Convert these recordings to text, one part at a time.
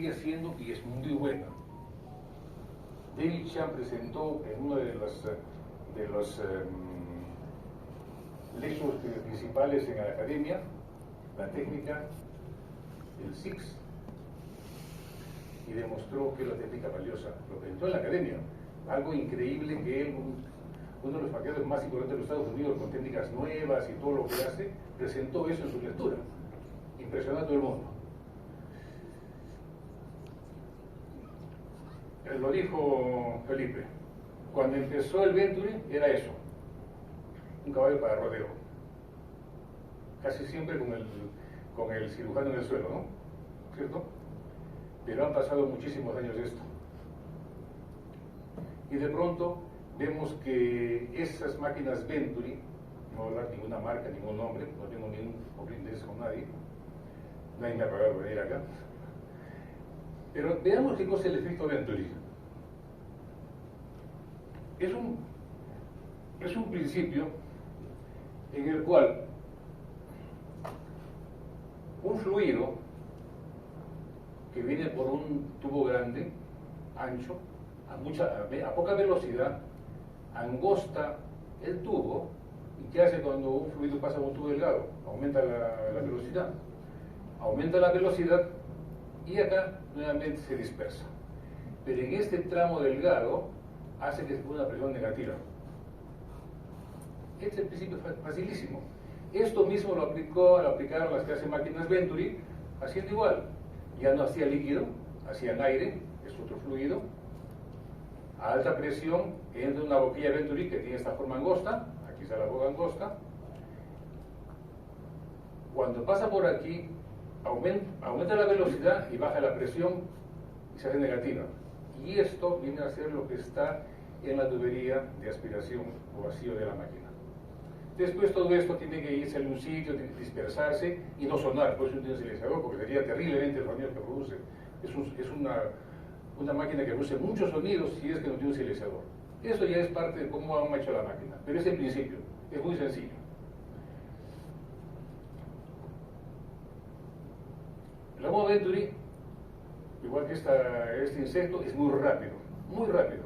sigue haciendo y es muy buena. David Chan presentó en uno de los lechos principales en la academia la técnica del SIX y demostró que es la técnica valiosa. Lo presentó en la academia, algo increíble que él, uno de los maquiadores más importantes de los Estados Unidos, con técnicas nuevas y todo lo que hace, presentó eso en su lectura, impresionando a todo el mundo. Lo dijo Felipe, cuando empezó el Venturi era eso, un caballo para rodeo, casi siempre con el cirujano en el suelo, ¿no? ¿Cierto? Pero han pasado muchísimos años de esto. Y de pronto vemos que esas máquinas Venturi, no voy a dar ninguna marca, ningún nombre, no tengo ningún interés con nadie me ha pagado venir acá. Pero veamos qué cosa es el efecto Venturi. Es un principio en el cual un fluido que viene por un tubo grande, ancho, a poca velocidad, angosta el tubo. ¿Y qué hace cuando un fluido pasa por un tubo delgado? Aumenta la velocidad. Aumenta la velocidad y acá nuevamente se dispersa. Pero en este tramo delgado hace que se ponga una presión negativa. Este es el principio facilísimo. Esto mismo lo aplicaron las que hacen máquinas Venturi, haciendo igual. Ya no hacía líquido, hacían aire, es otro fluido. A alta presión entra una boquilla Venturi que tiene esta forma angosta, aquí está la boca angosta. Cuando pasa por aquí, aumenta la velocidad y baja la presión y se hace negativa. Y esto viene a ser lo que está en la tubería de aspiración o vacío de la máquina. Después todo esto tiene que irse a un sitio, tiene que dispersarse y no sonar, por eso no tiene silenciador, porque sería terriblemente el sonido que produce. Es una máquina que produce muchos sonidos si es que no tiene un silenciador. Eso ya es parte de cómo han hecho la máquina, pero es el principio, es muy sencillo. El Homo Venturi, igual que este insecto, es muy rápido, muy rápido.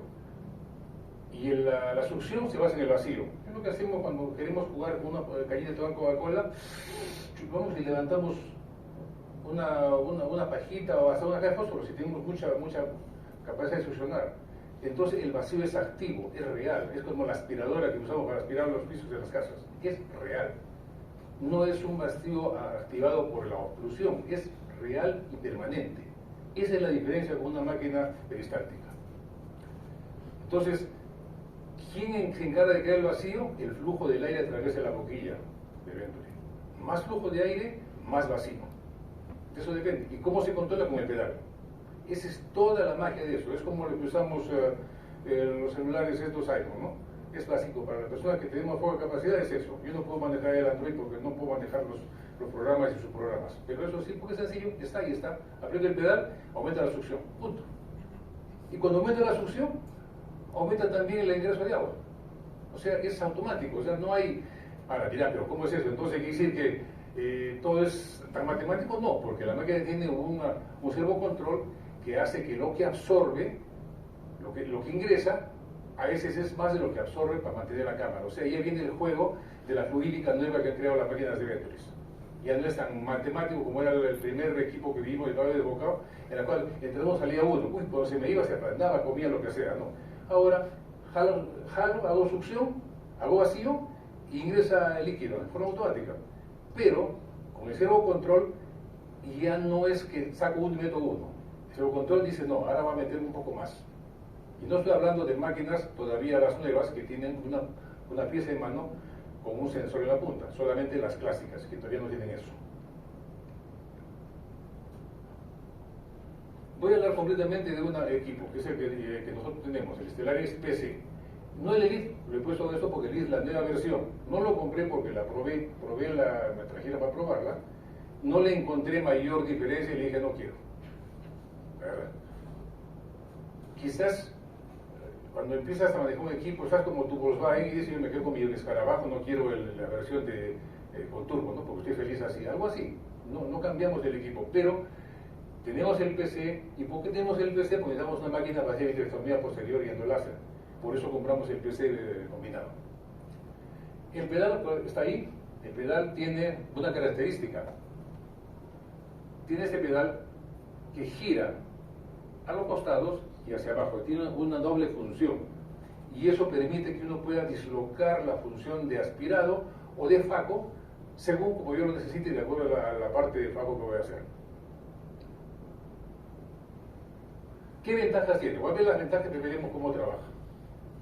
Y la succión se basa en el vacío. Es lo que hacemos cuando queremos jugar con una galleta de Coca-Cola, chupamos y levantamos una pajita o hasta una caja de fósforo si tenemos mucha capacidad de succionar. Entonces el vacío es activo, es real, es como la aspiradora que usamos para aspirar los pisos de las casas, es real. No es un vacío activado por la obstrucción, es real y permanente. Esa es la diferencia con una máquina peristática. Entonces, ¿quién se encarga de crear el vacío? El flujo del aire a través de la boquilla de Venturi. Más flujo de aire, más vacío. De eso depende. ¿Y cómo se controla? Con el pedal. Esa es toda la magia de eso. Es como lo que usamos los celulares estos iPhone, ¿no? Es básico. Para las personas que tenemos poca capacidad es eso. Yo no puedo manejar el Android porque no puedo manejar los programas y sus programas. Pero eso sí, porque es sencillo, está ahí, está. Aprieta el pedal, aumenta la succión. Punto. Y cuando aumenta la succión, aumenta también el ingreso de agua. O sea, es automático. O sea, no hay... Ahora, dirá, pero ¿cómo es eso? Entonces, ¿quiere decir que todo es tan matemático? No, porque la máquina tiene un servocontrol que hace que lo que absorbe, lo que ingresa, a veces es más de lo que absorbe para mantener la cámara. O sea, ya viene el juego de la fluídica nueva que han creado las máquinas de Venturi. Ya no es tan matemático como era el primer equipo que vimos, el cable de bocado, en la cual entramos, salía uno, uy, cuando se me iba, se aplanaba, comía lo que sea, ¿no? Ahora, jalo, hago succión, hago vacío e ingresa el líquido de forma automática. Pero, con el servocontrol, ya no es que saco uno y meto uno. El servocontrol dice, no, ahora va a meter un poco más. Y no estoy hablando de máquinas todavía las nuevas que tienen una pieza de mano con un sensor en la punta, solamente las clásicas, que todavía no tienen eso. Voy a hablar completamente de un equipo, que es el que nosotros tenemos, el Stellaris PC. No el Elite, lo he puesto todo esto porque el Elite es la nueva versión. No lo compré porque la probé me trajeron para probarla. No le encontré mayor diferencia y le dije, no quiero. Quizás cuando empiezas a manejar un equipo, estás como tu Volkswagen y dices, yo me quedo con mi escarabajo, no quiero la versión con turbo, ¿no? Porque estoy feliz así. Algo así. No cambiamos el equipo, pero Tenemos el PC, ¿y por qué tenemos el PC? Porque necesitamos una máquina para hacer vitrectomía posterior y endoláser. Por eso compramos el PC combinado. El pedal está ahí. El pedal tiene una característica. Tiene este pedal que gira a los costados y hacia abajo. Tiene una doble función. Y eso permite que uno pueda dislocar la función de aspirado o de faco, según como yo lo necesite, de acuerdo a la parte de faco que voy a hacer. ¿Qué ventajas tiene? Voy a ver las ventajas que veremos cómo trabaja.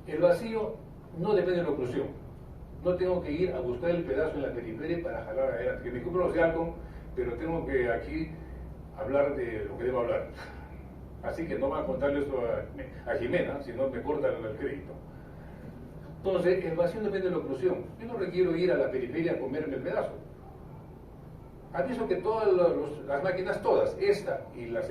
El vacío no depende de la oclusión. No tengo que ir a buscar el pedazo en la periferia para jalar adelante. Que me disculpen los de Alcon, pero tengo que aquí hablar de lo que debo hablar. Así que no van a contarle esto a Jimena, si no me cortan el crédito. Entonces, el vacío depende de la oclusión. Yo no requiero ir a la periferia a comerme el pedazo. Aviso que todas las máquinas, todas, esta y las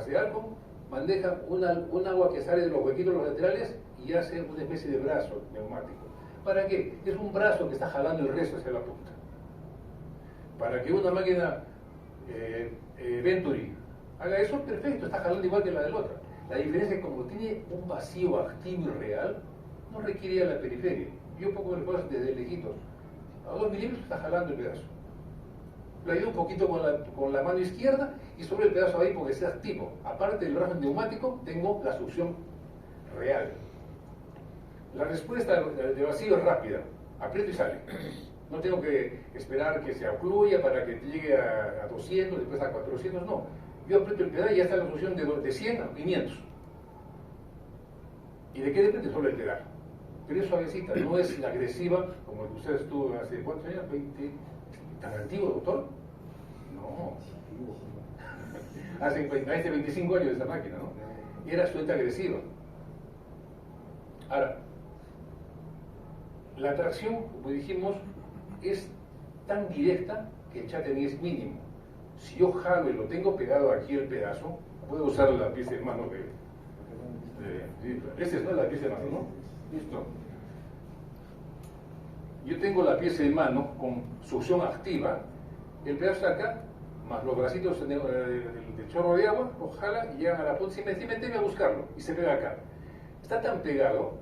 de Alcon, manejan un agua que sale de los huequitos los laterales y hace una especie de brazo neumático. ¿Para qué? Es un brazo que está jalando el resto hacia la punta. Para que una máquina Venturi haga eso, perfecto, está jalando igual que la del otro. La diferencia es que como tiene un vacío activo y real, no requiere ir a la periferia. Yo pongo el brazo desde lejitos. A 2 milímetros está jalando el pedazo. Lo ayudo un poquito con la mano izquierda y sobre el pedazo ahí porque sea activo. Aparte del brazo neumático, tengo la succión real. La respuesta de vacío es rápida. Aprieto y sale. No tengo que esperar que se ocluya para que llegue a 200, después a 400, no. Yo aprieto el pedal y ya está la succión de 100 a 500. ¿Y de qué depende? Solo el pedal. Pero es suavecita, no es agresiva como el que usted estuvo hace ¿cuántos años? 20. ¿Tan antiguo, doctor? No. Hace 25 años esa máquina, ¿no? Y era absolutamente agresiva. Ahora, la tracción, como dijimos, es tan directa que el chattering es mínimo. Si yo jalo y lo tengo pegado aquí el pedazo, puedo usar la pieza de mano esta es la pieza de mano, ¿no? Listo. Yo tengo la pieza de mano con succión activa, el pedazo está acá, más los bracitos del chorro de agua, lo jala y llegan a la punta. Si me tengo a buscarlo y se pega acá. Está tan pegado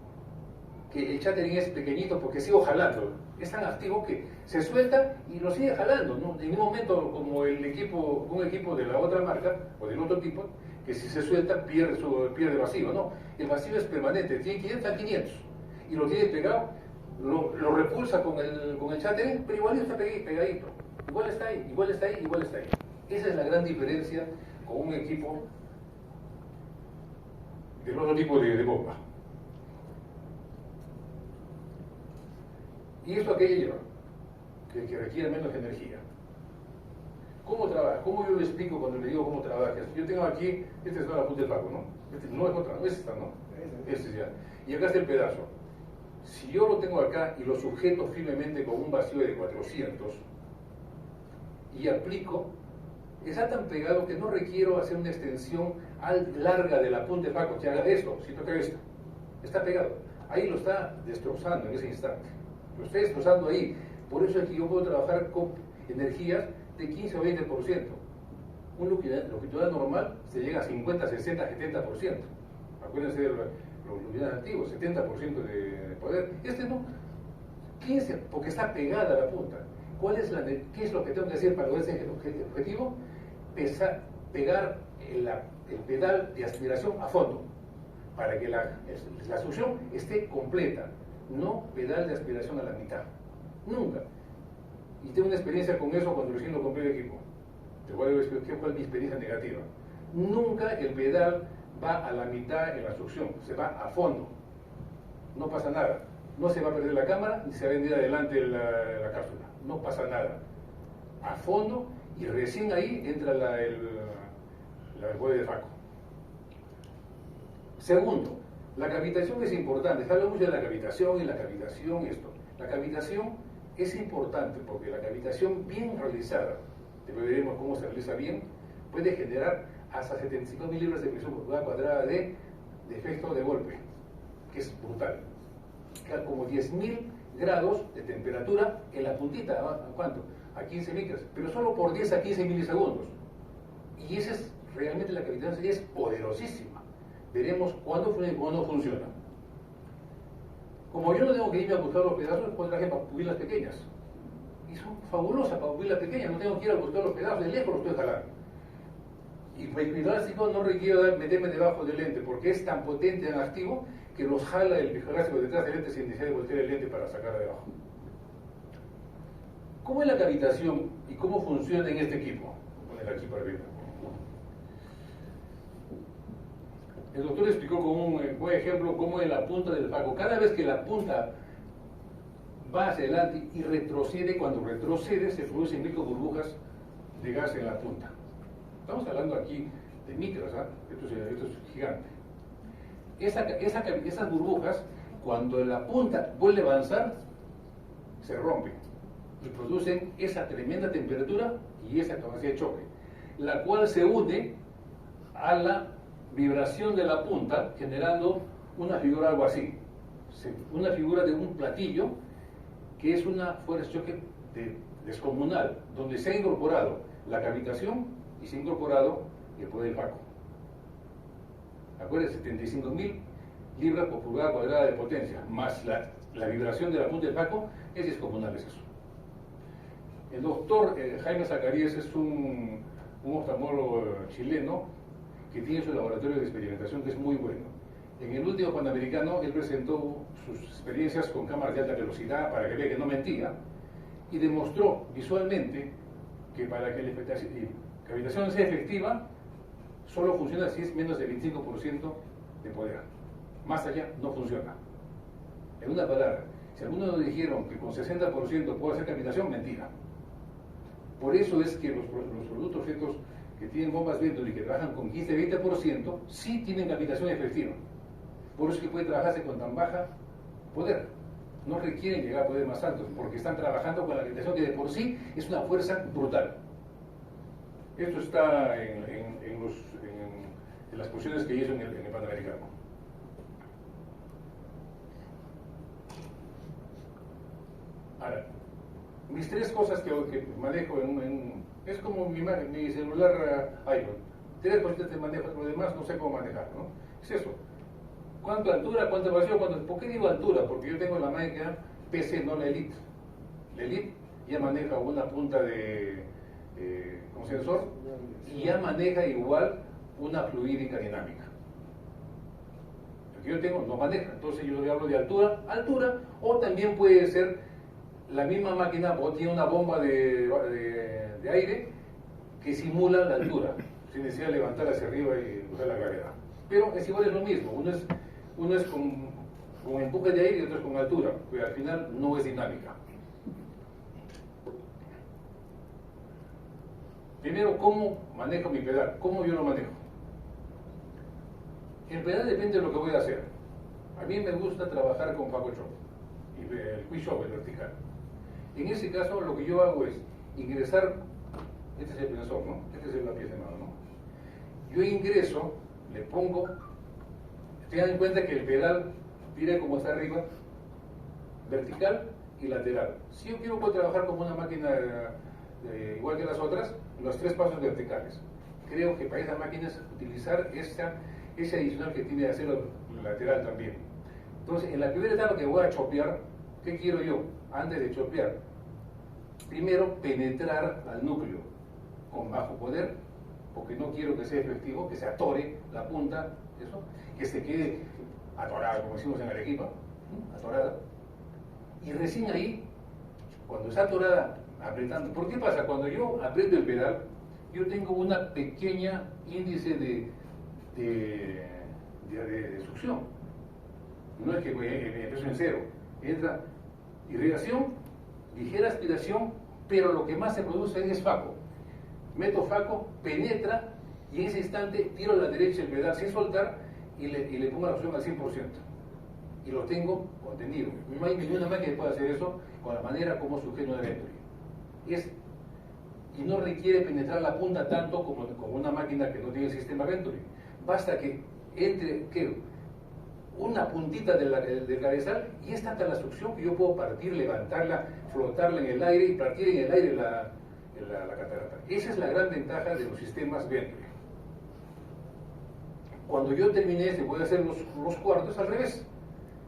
que el chattering es pequeñito porque sigo jalando. Es tan activo que se suelta y lo sigue jalando, ¿no? En un momento como un equipo de la otra marca o del otro tipo, que si se suelta pierde vacío, ¿no? El vacío es permanente, tiene 500 a 500 y lo tiene pegado, lo repulsa con el chattering, pero igual está pegadito. Igual está ahí, igual está ahí, igual está ahí. Esa es la gran diferencia con un equipo del otro tipo de bomba. ¿Y esto a qué lleva? Que requiere menos energía. ¿Cómo trabaja? ¿Cómo yo lo explico cuando le digo cómo trabaja? Yo tengo aquí, esta es la punta del faco, ¿no? No es otra, no es esta, ¿no? Este ya. Y acá está el pedazo. Si yo lo tengo acá y lo sujeto firmemente con un vacío de 400 y aplico, está tan pegado que no requiero hacer una extensión larga de la punta del faco, que haga esto, si toca esto. Está pegado. Ahí lo está destrozando en ese instante. Lo está destrozando ahí. Por eso es que yo puedo trabajar con energías de 15 o 20%. Un longitudinal normal se llega a 50, 60, 70%. Acuérdense de los longitudinales antiguos, 70% de poder. Este no, 15, porque está pegada a la punta. ¿Qué es lo que tengo que hacer para lograr ese objetivo? Pegar el pedal de aspiración a fondo, para que la succión esté completa, no pedal de aspiración a la mitad. Nunca. Y tengo una experiencia con eso cuando recién lo compré el equipo. Te voy a decir qué fue mi experiencia negativa. Nunca el pedal va a la mitad en la succión, se va a fondo. No pasa nada. No se va a perder la cámara ni se va a venir adelante la cápsula. No pasa nada. A fondo y recién ahí entra el bode de faco. Segundo, la cavitación es importante. Se habla mucho de la cavitación y esto. La cavitación es importante porque la cavitación bien realizada, después veremos cómo se realiza bien, puede generar hasta 75.000 libras de presión por pulgada cuadrada de efecto de golpe, que es brutal. Como 10.000 grados de temperatura en la puntita, ¿a cuánto? A 15 micras, pero solo por 10 a 15 milisegundos. Y ese es realmente la cavitación es poderosísima. Veremos cuándo funciona y cuándo no funciona. Como yo no tengo que irme a buscar los pedazos, pues traje pupilas pequeñas. Y son fabulosas para pupilas pequeñas, no tengo que ir a buscar los pedazos, de lejos los estoy jalando. Y el plástico no requiere meterme debajo del lente, porque es tan potente, tan activo, que los jala el plástico detrás del lente sin necesidad de voltear el lente para sacar de abajo. ¿Cómo es la cavitación y cómo funciona en este equipo? Voy a poner aquí para ver. El doctor explicó con un buen ejemplo cómo en la punta del faco, cada vez que la punta va hacia adelante y retrocede, cuando retrocede se producen micro burbujas de gas en la punta. Estamos hablando aquí de micras, ¿ah? Esto es gigante. Esas burbujas, cuando la punta vuelve a avanzar, se rompen y producen esa tremenda temperatura y esa capacidad de choque, la cual se une a la vibración de la punta, generando una figura algo así, una figura de un platillo que es una fuerza de choque descomunal, donde se ha incorporado la cavitación y se ha incorporado el poder del faco. Acuérdense, 75.000 libras por pulgada cuadrada de potencia, más la vibración de la punta del faco, es descomunal, es eso. El doctor Jaime Zacarías es un oftalmólogo chileno que tiene su laboratorio de experimentación que es muy bueno. En el último Panamericano él presentó sus experiencias con cámaras de alta velocidad para que vea que no mentía y demostró visualmente que para que la cavitación sea efectiva solo funciona si es menos del 25% de poder. Más allá no funciona. En una palabra, si algunos nos dijeron que con 60% puede hacer cavitación, mentira. Por eso es que los productos fetos que tienen bombas Venturi y que trabajan con 15-20% sí tienen cavitación efectiva. Por eso es que puede trabajarse con tan baja poder. No requieren llegar a poder más altos, porque están trabajando con la cavitación que de por sí es una fuerza brutal. Esto está en las posiciones que hizo en el Panamericano. Ahora, mis tres cosas que manejo es como mi celular iPhone. Tres cositas de manejo, lo demás no sé cómo manejar, ¿no? Es eso. ¿Cuánta altura, cuánta vacío, ¿Por qué digo altura? Porque yo tengo la máquina PC, no la Elite. La Elite ya maneja una punta con sensor y ya maneja igual una fluídica dinámica. Lo que yo tengo no maneja, entonces yo le hablo de altura, o también puede ser la misma máquina tiene una bomba de aire que simula la altura, sin necesidad de levantar hacia arriba y usar la gravedad. Pero es igual, es lo mismo, uno es con empuje de aire y otro es con altura, pero al final no es dinámica. Primero, ¿cómo manejo mi pedal? ¿Cómo yo lo manejo? El pedal depende de lo que voy a hacer. A mí me gusta trabajar con faco chop y el quick shop, el vertical. En ese caso, lo que yo hago es ingresar, este es el tensor, ¿no? Este es la pieza de mano, ¿no? Yo ingreso, le pongo, tengan en cuenta que el pedal tira como está arriba, vertical y lateral. Si yo quiero poder trabajar como una máquina igual que las otras, los tres pasos verticales. Creo que para esas máquinas utilizar ese adicional que tiene de hacerlo lateral también. Entonces, en la primera etapa que voy a chopear, ¿qué quiero yo? Antes de chopear, primero penetrar al núcleo con bajo poder, porque no quiero que sea efectivo, que se atore la punta, eso, que se quede atorada, como decimos en Arequipa, atorada. Y recién ahí, cuando está atorada, apretando. ¿Por qué pasa? Cuando yo aprieto el pedal, yo tengo una pequeña índice de succión. No es que empiezo en cero. Entra irrigación, ligera aspiración, pero lo que más se produce es faco. Meto faco, penetra y en ese instante tiro a la derecha el pedal sin soltar y le pongo la opción al 100%. Y lo tengo contenido. No hay ninguna máquina que pueda hacer eso con la manera como sujeto de Venturi. Y no requiere penetrar la punta tanto como una máquina que no tiene el sistema Venturi. Basta que entre una puntita del cabezal y es tanta la succión que yo puedo partir, levantarla, flotarla en el aire y partir en el aire la catarata. Esa es la gran ventaja de los sistemas Venturi. Cuando yo termine este, voy a hacer los cuartos al revés.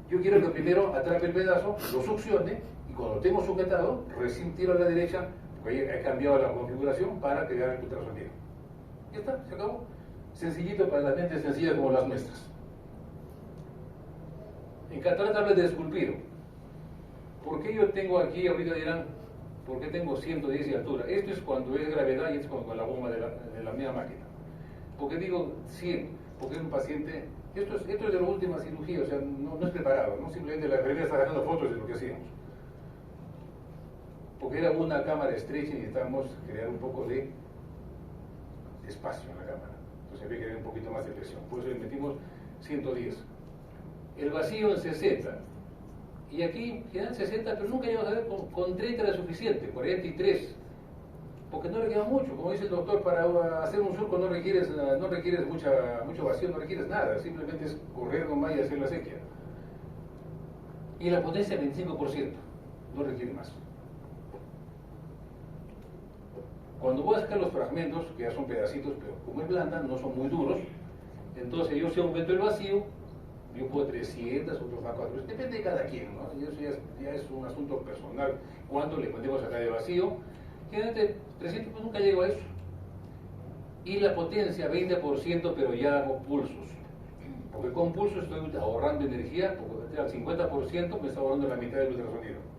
Yo quiero que primero atrape el pedazo, lo succione, y cuando lo tengo sujetado, recién tiro a la derecha, porque ahí he cambiado la configuración para crear el ultrasonido. Ya está, se acabó. Sencillito para las mentes sencillas como las nuestras. En catarata habla de esculpido. ¿Por qué yo tengo aquí, ahorita dirán, por qué tengo 110 de altura? Esto es cuando es gravedad y es con la bomba de la misma máquina. ¿Por qué digo 100? Porque es un paciente, esto es de la última cirugía, o sea, no es preparado, ¿no? Simplemente la enfermera está sacando fotos de lo que hacíamos. Porque era una cámara estrecha y necesitábamos crear un poco de espacio en la cámara. Entonces había que crear un poquito más de presión. Por eso le metimos 110. El vacío en 60. Y aquí quedan 60, pero nunca llegamos a ver, con 30 era suficiente, 43. Porque no le queda mucho. Como dice el doctor, para hacer un surco no requieres mucho vacío, no requieres nada. Simplemente es correr nomás y hacer la sequía. Y la potencia 25%. No requiere más. Cuando voy a sacar los fragmentos, que ya son pedacitos, pero como es blanda, no son muy duros, entonces yo si aumento el vacío, yo puedo 300, otros más 400, depende de cada quien, ¿no? Y eso ya es un asunto personal. ¿Cuánto le podemos sacar de vacío? Generalmente 300 pues nunca llego a eso. Y la potencia 20%, pero ya hago pulsos. Porque con pulsos estoy ahorrando energía, porque al 50% me está ahorrando la mitad del ultrasonido.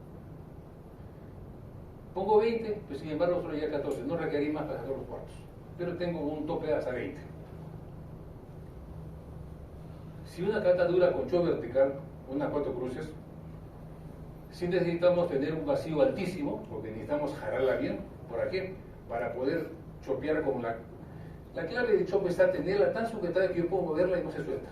Pongo 20, pues sin embargo solo ya 14, no requerí más para sacar los cuartos. Pero tengo un tope hasta 20. Si una cata dura con show vertical, unas 4 cruces, sí necesitamos tener un vacío altísimo, porque necesitamos jalarla bien. ¿Para qué? Para poder chopear con la... La clave de chope está tenerla tan sujetada que yo puedo moverla y no se suelta.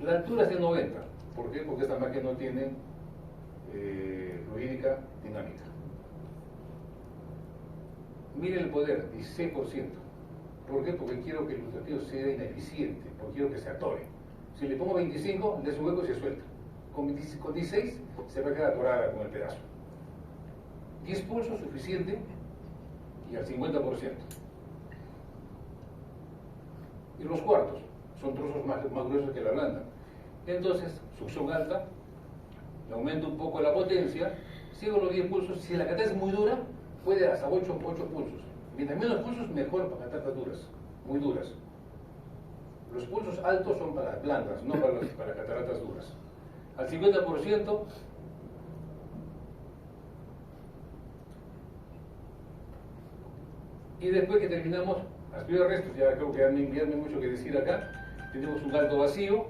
La altura es de 90. ¿Por qué? Porque esta máquina no tiene fluídica dinámica. Miren el poder, 16%. ¿Por qué? Porque quiero que el ultrasonido sea ineficiente, porque quiero que se atore. Si le pongo 25, le su hueco y se suelta. Con 16 se va a quedar atorada con el pedazo. 10 pulsos suficiente y al 50%. Y los cuartos son trozos más gruesos que la blanda. Entonces, succión alta, le aumento un poco la potencia, sigo los 10 pulsos. Si la cata es muy dura, puede hasta 8 pulsos. Mientras menos pulsos, mejor para catatas duras, muy duras. Los pulsos altos son para las blandas, no para cataratas duras. Al 50%, y después que terminamos, aspiro el resto, ya creo que ya no hay mucho que decir acá. Tenemos un alto vacío,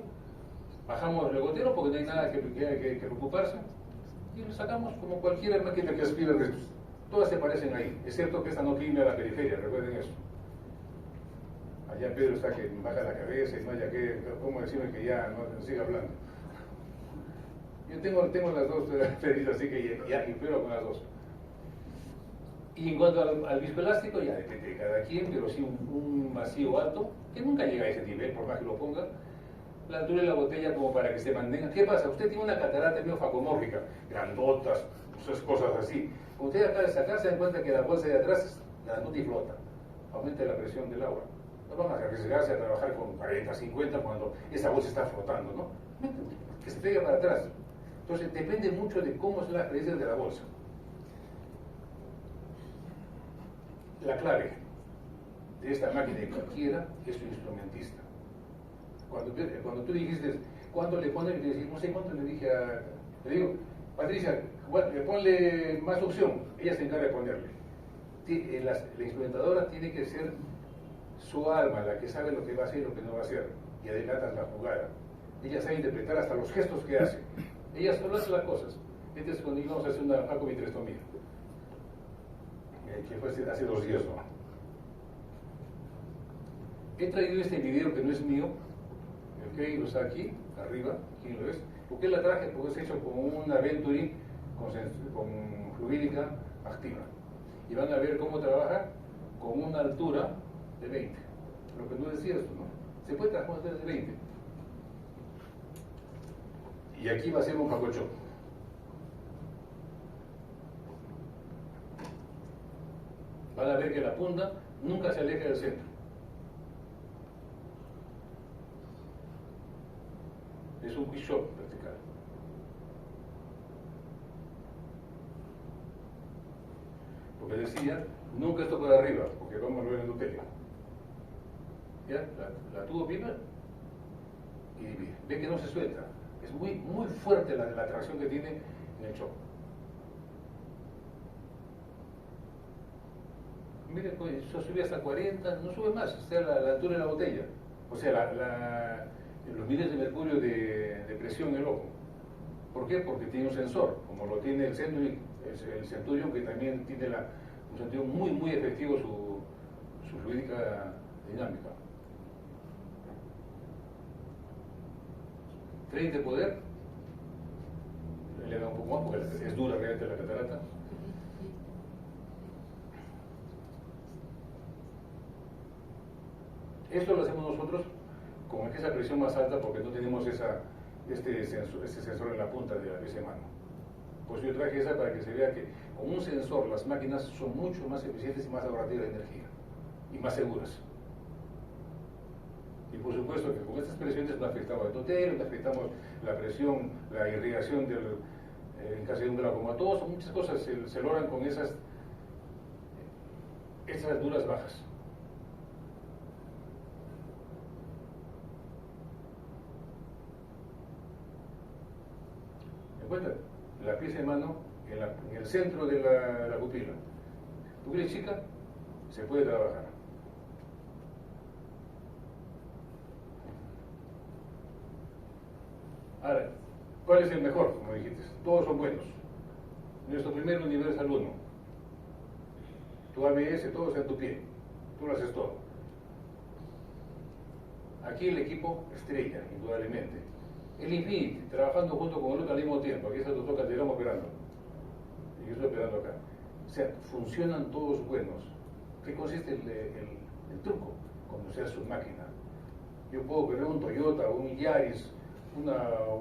bajamos el gotero porque no hay nada que preocuparse, y lo sacamos como cualquier máquina que aspira el resto. Todas se parecen ahí, excepto que esta no tiene a la periferia, recuerden eso. Allá Pedro está que baja la cabeza y no haya que, ¿cómo decirme que ya no siga hablando? Yo tengo las dos pedidas, así que ya impero con las dos. Y en cuanto al viscoelástico, ya depende de cada quien, pero sí un vacío alto, que nunca llega a ese nivel, por más que lo ponga. La altura de la botella como para que se mantenga. ¿Qué pasa? Usted tiene una catarata miofacomórfica, grandotas, esas cosas así. Usted acaba de sacar, se dan cuenta que la bolsa de atrás es grandota y flota. Aumenta la presión del agua. No van a arriesgarse a trabajar con 40, 50 cuando esa bolsa está flotando, ¿no? Que se pegue para atrás. Entonces depende mucho de cómo son las presiones de la bolsa. La clave de esta máquina de cualquiera es su instrumentista. Cuando tú dijiste, ¿cuánto le pones? Le dije, no sé cuánto le dije a... Le digo, Patricia, ponle más opción. Ella se encarga de ponerle. La instrumentadora tiene que ser su alma, la que sabe lo que va a hacer y lo que no va a hacer. Y adelantas la jugada. Ella sabe interpretar hasta los gestos que hace. Ella solo hace las cosas. Este es cuando íbamos a hacer una acomítrestomía. Que fue hace 2 días, ¿no? He traído este video que no es mío, ¿ok? Lo está aquí, arriba, ¿quién lo ves? ¿Por qué la traje? Porque es hecho con una Venturi con fluídica activa. Y van a ver cómo trabaja con una altura de 20. Lo que no decía esto, ¿no? Se puede trabajar con altura de 20. Y aquí va a ser un jacocho. Van a ver que la punta nunca se aleja del centro. Es un quick shop vertical. Porque decía, nunca esto para arriba, porque vamos a ver en Nutella. ¿Ya? La tubo viva y ve que no se suelta. Es muy fuerte la atracción que tiene en el shock. Mire, pues, eso sube hasta 40, no sube más, está a la altura de la botella. O sea, los niveles de mercurio de presión en el ojo. ¿Por qué? Porque tiene un sensor, como lo tiene el Centurion, que también tiene un sentido muy efectivo su fluídica dinámica. Tren de poder, le da un poco más porque es dura realmente la catarata. Esto lo hacemos nosotros con esa presión más alta porque no tenemos este sensor en la punta de la pieza de mano. Pues yo traje esa para que se vea que con un sensor las máquinas son mucho más eficientes y más ahorrativas de energía y más seguras. Y por supuesto que con estas presiones no afectamos el totero, no afectamos la presión, la irrigación en caso de un glaucomatoso, muchas cosas se logran con esas duras bajas. Encuentra la pieza de mano en el centro de la pupila. Pupila chica, se puede trabajar. Ahora, ¿cuál es el mejor? Como dijiste, todos son buenos. Nuestro primer universal 1. Tu ABS, todo está en tu pie. Tú lo haces todo. Aquí el equipo estrella, indudablemente. El Infinity, trabajando junto con el otro al mismo tiempo. Aquí está el doctor Calderón operando. Y yo estoy operando acá. O sea, funcionan todos buenos. ¿Qué consiste el truco? Conocer su máquina. Yo puedo operar un Toyota, un Yaris, un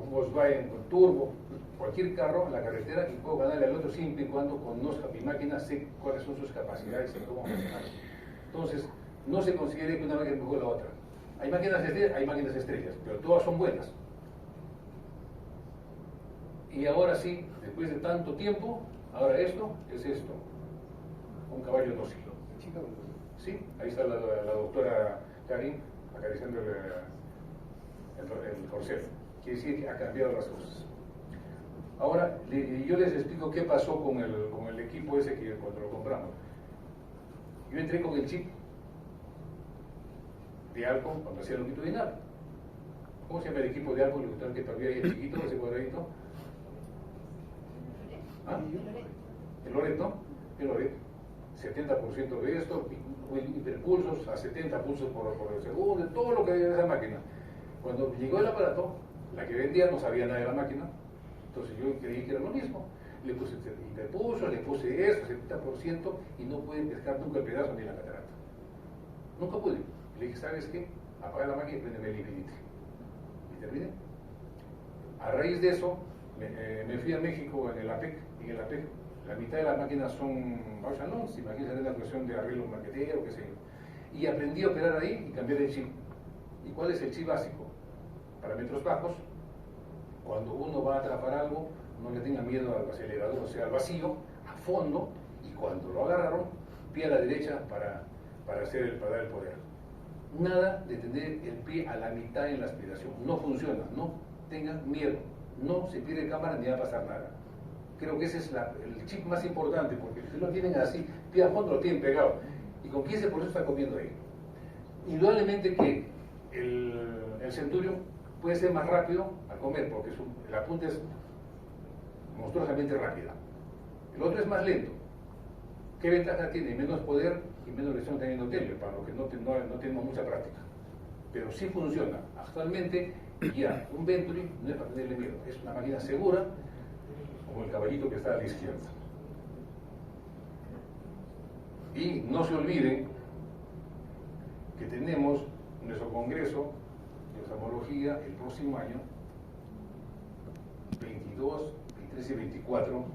Volkswagen con turbo, cualquier carro en la carretera y puedo ganarle al otro siempre y cuando conozca mi máquina, sé cuáles son sus capacidades y cómo funcionar. Entonces, no se considere que una máquina es mejor que la otra. Hay máquinas estrellas, pero todas son buenas. Y ahora sí, después de tanto tiempo, ahora esto es esto. Un caballo dócil. Sí, ahí está la doctora Karin acariciando el corcel. Quiere decir que ha cambiado las cosas. Ahora, yo les explico qué pasó con el equipo ese que cuando lo compramos. Yo entré con el chip de Alcon cuando hacía longitudinal. ¿Cómo se llama el equipo de Alcon longitudinal que todavía hay el chiquito, ese cuadradito? ¿Ah? El Loret, ¿no? El Loret. 70% de esto, hiperpulsos a 70 pulsos por segundo, todo lo que hay en esa máquina. Cuando llegó el aparato, la que vendía no sabía nada de la máquina, entonces yo creí que era lo mismo. Le puse hiperpulsos, le puse esto, 70%, y no pude pescar nunca el pedazo ni la catarata. Nunca pude. Le dije, ¿sabes qué? Apaga la máquina y prende el Infinity. Y terminé. A raíz de eso, me fui a México en el APEC. En el APEC, la mitad de las máquinas son Bausch & Lomb, imagínense una cuestión de arreglo marquetero, qué sé yo. Y aprendí a operar ahí y cambié de chip. ¿Y cuál es el chip básico? Parámetros bajos. Cuando uno va a atrapar algo, no le tenga miedo al acelerador, o sea, al vacío, a fondo, y cuando lo agarraron, pie a la derecha para dar el poder. Nada de tener el pie a la mitad en la aspiración. No funciona, no tengan miedo. No se pierde cámara ni va a pasar nada. Creo que ese es el chip más importante, porque si lo tienen así, pie a fondo lo tienen pegado. Y con 15% está comiendo ahí. Indudablemente que el Centurion puede ser más rápido al comer, porque la punta es monstruosamente rápida. El otro es más lento. ¿Qué ventaja tiene? Menos poder y menos lesión teniendo tele, para los que no tenemos mucha práctica. Pero sí funciona. Actualmente ya un Venturi no es para tenerle miedo, es una máquina segura, como el caballito que está a la izquierda. Y no se olviden que tenemos nuestro congreso de oftalmología el próximo año, 22, 23 y 24